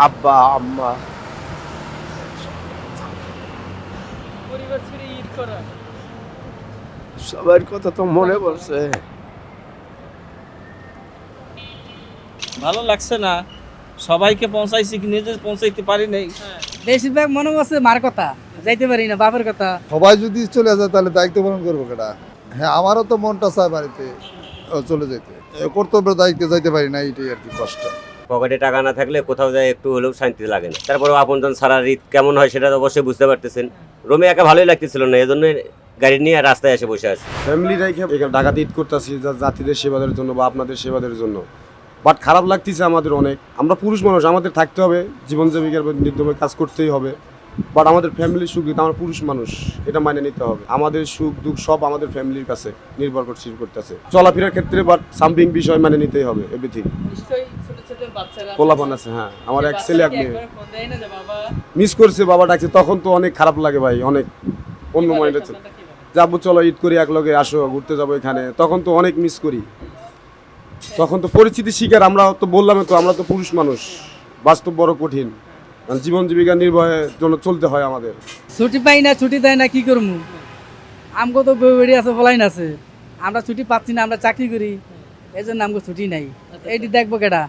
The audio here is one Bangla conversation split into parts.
আব্বা আম্মা পরিবার ছেড়ে ঈদ করা সবার কথা তো মনে পড়ছে। ভালো লাগছে না, সবাইকে পৌঁছাইছি কি নিজে পৌঁছাইতে পারি নাই। বেশিরভাগ মনে হচ্ছে মার কথা, যাইতে পারি না, বাপের কথা। সবাই যদি চলে যায় তাহলে দায়িত্ব পালন করবো কেটা। হ্যাঁ, আমারও তো মনটা চায় বাড়িতে চলে যেতে, কর্তব্যের দায়িত্বে যাইতে পারি না, এইটাই আর কি কষ্ট। পকেটে টাকা না থাকলে কোথাও যায় একটু হলেও শান্তি লাগে না। তারপরে আপনজন সারা ঈদ কেমন হয় সেটা তো অবশ্যই বুঝতে পারতেছেন। রোমে একা ভালোই লাগতেছিল না, এজন্য গাড়ি নিয়ে রাস্তায় এসে বসে আছে। ফ্যামিলি রেখে এখানে ঢাকাতে ঈদ করতেছি জাতিদের সেবাদের জন্য বা আপনাদের সেবাদের জন্য। বাট খারাপ লাগতেছে আমাদের অনেক। আমরা পুরুষ মানুষ, আমাদের থাকতে হবে, জীবন জীবিকার নির্দমে কাজ করতেই হবে। বাট আমাদের ফ্যামিলির সুখ দিতে আমরা পুরুষ মানুষ, এটা মানে নিতে হবে। আমাদের সুখ দুঃখ সব আমাদের ফ্যামিলির কাছে নির্ভর করতেছে চলাফেরার ক্ষেত্রে। বাট সামথিং বিষয় মানে নিতেই হবে, এভরিথিং। নিশ্চয়ই ছোট ছোট বাচ্চারা পোলাপান আছে, হ্যাঁ, আমার এক ছেলে এক মেয়ে। একবার ফোন দেয় না যে বাবা মিস করছে, বাবা ডাকছে, তখন তো অনেক খারাপ লাগে ভাই, অনেক অন্য মাইন্ডে সন্তানটা কি বলে? যাবো, চলো ঈদ করি একলগে, আসো ঘুরতে যাবো এখানে, তখন তো অনেক মিস করি। তখন তো পরিস্থিতি শিকার, আমরা তো বললাম তো, আমরা তো পুরুষ মানুষ, বাস্তব বড় কঠিন, কারণ জীবন জীবিকা নির্বাহের জন্য চলতে হয় আমাদের। ছুটি পাই না, ছুটি দেয় না, কি করবো? আমগো তো বউ বেড়ি আছে, ফলাইন আছে, আমরা ছুটি পাচ্ছি না, আমরা চাকরি করি, এই জন্য আমগো ছুটি নাই। এইটি দেখবো কেডা,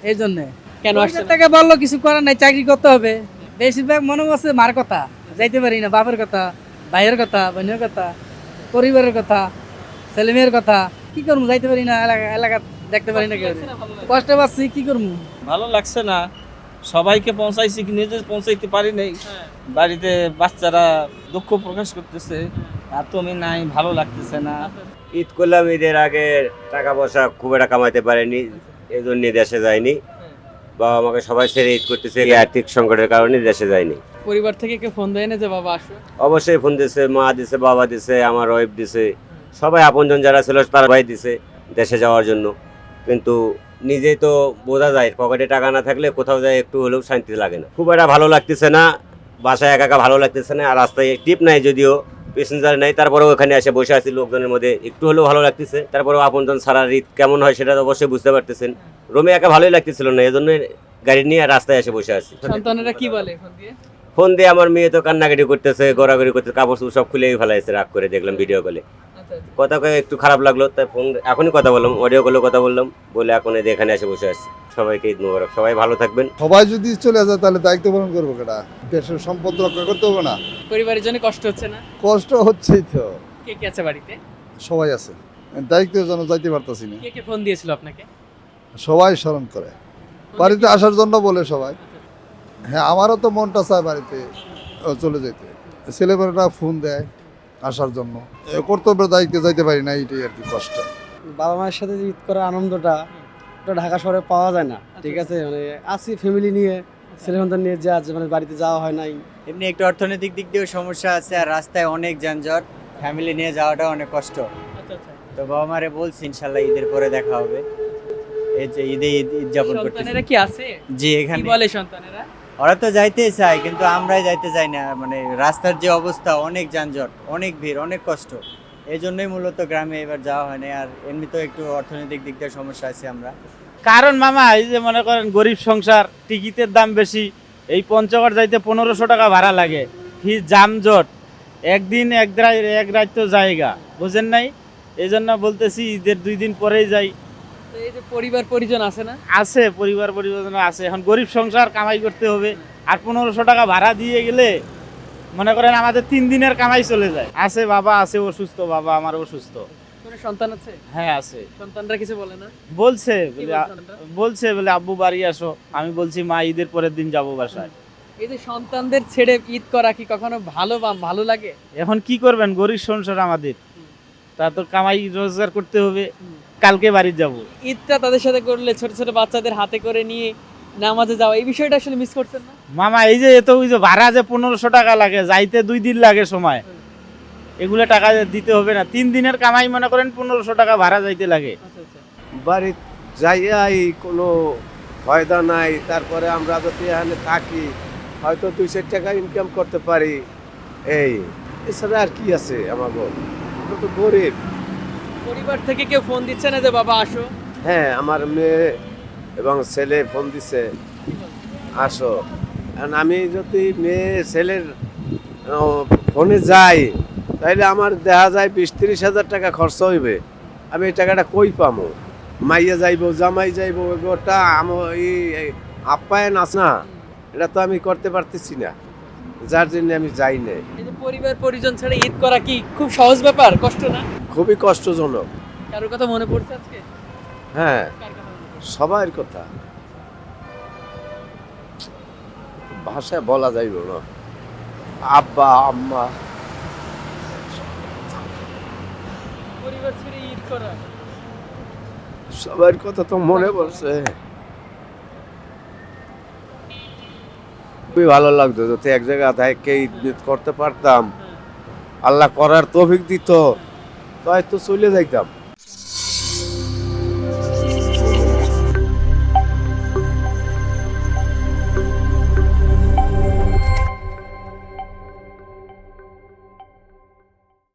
এই জন্য কেন থেকে বললো কিছু করার নাই, চাকরি করতে হবে। বেশিরভাগ মনে হচ্ছে মার কথা, যাইতে পারি না, বাপের কথা, ভাইয়ের কথা, বোনের কথা, পরিবারের কথা, ছেলে মেয়ের কথা, কি করবো? যাইতে পারি না, এলাকা দেখতে পারি না, কষ্ট পাচ্ছি, কি করবো? ভালো লাগছে না, সবাইকে পৌঁছাইছি কি নিজে পৌঁছাইতে পারি নাই। বাড়িতে বাচ্চারা দুঃখ প্রকাশ করতেছে, আর তুমি নাই, ভালো লাগতেছে না। ঈদ করলাম, ঈদের আগে টাকা পয়সা খুব একটা কামাইতে পারেনি, এই জন্য দেশে যায়নি। বাবা আমাকে সবাই ছেড়ে ঈদ করতেছে, এই আর্থিক সংকটের কারণে দেশে যায়নি। পরিবার থেকে কেউ ফোন দেয় না যে বাবা আসো? অবশ্যই ফোন দিছে, মা দিছে, বাবা দিছে, আমার ওয়াইফ দিছে, সবাই আপনজন যারা ছিল তারা ভাই দিছে দেশে যাওয়ার জন্য। কিন্তু নিজেই তো বোঝা যায়, পকেটে টাকা না থাকলে কোথাও যায় একটু হলেও শান্তি লাগে না। খুব একটা ভালো লাগতেছে না, বাসায় একা একা ভালো লাগতেছে না। আর রাস্তায় টিপ নাই, যদিও প্যাসেঞ্জার নাই, তারপরেও ওখানে এসে বসে আছি লোকজনের মধ্যে, একটু হলেও ভালো লাগতেছে। তারপরেও আপনজন সারা ঈদ কেমন হয় সেটা তো অবশ্যই বুঝতে পারতেছেন। রোমে একা ভালোই লাগতেছিল না, এজন্য গাড়ি নিয়ে রাস্তায় এসে বসে আছি। সন্তানেরা কি বলে ফোন দিয়ে? ফোন দিয়ে আমার মেয়ে তো কান্নাকাটি করতেছে, গড়াগড়ি করতেছে, কাপড় চোপড় সব খুলেই ফেলাইছে, রাগ করে দেখলাম ভিডিও কলে। কথা কয়ে একটু খারাপ লাগলো, তাই ফোন এখনই কথা বললাম, অডিও কলে কথা বললাম, বলে এখন এই যে এখানে এসে বসে আসছি। সবাইকে ঈদ মোবারক, সবাই ভালো থাকবেন। সবাই যদি চলে যায় তাহলে দায়িত্ব পালন করবো কেটা। দেশের সম্পদ রক্ষা করতে হবে না? পরিবারের জন্য কষ্ট হচ্ছে না? কষ্ট হচ্ছেই তো। কে কে আছে বাড়িতে? সবাই আছে, দায়িত্বের জন্য যাইতে পারতাছি না। কে কে ফোন দিয়েছিল আপনাকে? সবাই স্মরণ করে, বাড়িতে আসার জন্য বলে সবাই। হ্যাঁ, আমারও তো মনটা চায় বাড়িতে চলে যেতে, ছেলেমেয়েরা ফোন দেয় আসার জন্য, কর্তব্যের দায়িত্বে যাইতে পারি না, এইটাই আর কি কষ্ট। বাবা মায়ের সাথে যে ঈদ করার আনন্দটা ওটা ঢাকা শহরে পাওয়া যায় না। ঠিক আছে, মানে আসি ফ্যামিলি নিয়ে, ছেলে সন্তান নিয়ে মানে বাড়িতে যাওয়া হয় নাই। এমনি একটু অর্থনৈতিক দিক দিয়েও সমস্যা আছে, আর রাস্তায় অনেক যানজট, ফ্যামিলি নিয়ে যাওয়াটা অনেক কষ্ট। তো বাবা মারে বলছি ইনশাল্লাহ ঈদের পরে দেখা হবে, এই যে ঈদে ঈদ উদযাপন করতেছি। সন্তানেরা কি আছে? জি, কি এখানে বলে সন্তানেরা? ওরা তো যাইতেই চায়, কিন্তু আমরাই যাইতে চাই না। মানে রাস্তার যে অবস্থা, অনেক যানজট, অনেক ভিড়, অনেক কষ্ট, এই জন্যই মূলত গ্রামে এবার যাওয়া হয় না। আর এমনিতেও একটু অর্থনৈতিক দিক দিয়ে সমস্যা আছে আমরা। কারণ মামা, এই যে মনে করেন গরিব সংসার, টিকিটের দাম বেশি, এই পঞ্চগড় যাইতে 1500 টাকা ভাড়া লাগে, ফির যানজট, একদিন এক রাত তো জায়গা, বুঝেন নাই? এই জন্য বলতেছি ঈদের 2 দিন পরেই যাই। তো এই যে পরিবার পরিজন আছে না? আছে, পরিবার পরিজন আছে, এখন গরিব সংসার, কামাই করতে হবে। আর 1500 টাকা ভাড়া দিয়ে গেলে মনে করেন আমাদের 3 দিনের কামাই চলে যায়। আছে, বাবা আছে অসুস্থ, বাবা আমার অসুস্থ। কোনো সন্তান আছে? হ্যাঁ আছে। সন্তানরা কিছু বলে না? বলছে কি বলে বলছে সন্তানরা? বলছে বলে আব্বু বাড়ি আসো, আমি বলছি মা ঈদের পরের দিন যাবো বাসায়। এই যে সন্তানদের ছেড়ে ঈদ করা কি কখনো ভালো লাগে? এখন কি করবেন, গরিব সংসার আমাদের, তা তো কামাই রোজগার করতে হবে। কালকে বাড়ি যাব। ঈদটা তাদের সাথে করলে, ছোট ছোট বাচ্চাদের হাতে করে নিয়ে নামাজে যাওয়া, এই বিষয়টা আসলে মিস করছেন না? মামা, এই যে এত ওই যে ভাড়া যে 1500 টাকা লাগে, যাইতে 2 দিন লাগে সময়, এগুলো টাকা দিতে হবে না? 3 দিনের কামাই মনে করেন 1500 টাকা ভাড়া যাইতে লাগে। বাড়ি যাইয়াই কোনো ফায়দা নাই। তারপরে আমরা যদি এখানে থাকি, হয়তো 2-4 টাকা ইনকাম করতে পারি, এই এছাড়া আর কি আছে আমাদের? আমরা তো গরিব। পরিবার থেকে কেউ ফোন দিচ্ছে না যে বাবা আসো? হ্যাঁ, আমার মেয়ে এবং ছেলে ফোন দিছে, আসো। কারণ আমি যদি মেয়ে ছেলের ফোনে যাই তাইলে আমার দেখা যায় 20-30 হাজার টাকা খরচ হইবে। আমি এই টাকাটা কই পামো? মাইয়া যাইব, জামাই যাইব, গোটা এই আপ্যায়ন আছে না, এটা তো আমি করতে পারতেছি না, যার জন্য আমি যাই না। এই যে পরিবার পরিজন ছাড়া ঈদ করা কি খুব সহজ ব্যাপার, কষ্ট না? খুবই কষ্টজনক। কারোর কথা মনে পড়ছে আজকে? হ্যাঁ, কার কথা মনে পড়ছে? সবার কথা ভাষায় বলা যাইব না। আব্বা আম্মা পরিবার ছেড়ে ঈদ করা সবার কথা তো মনে পড়ছে। খুবই ভালো লাগতো যদি এক জায়গা থেকে ঈদ করতে পারতাম, আল্লাহ করার তৌফিক দিত, তো হয়তো চলে যাইতাম।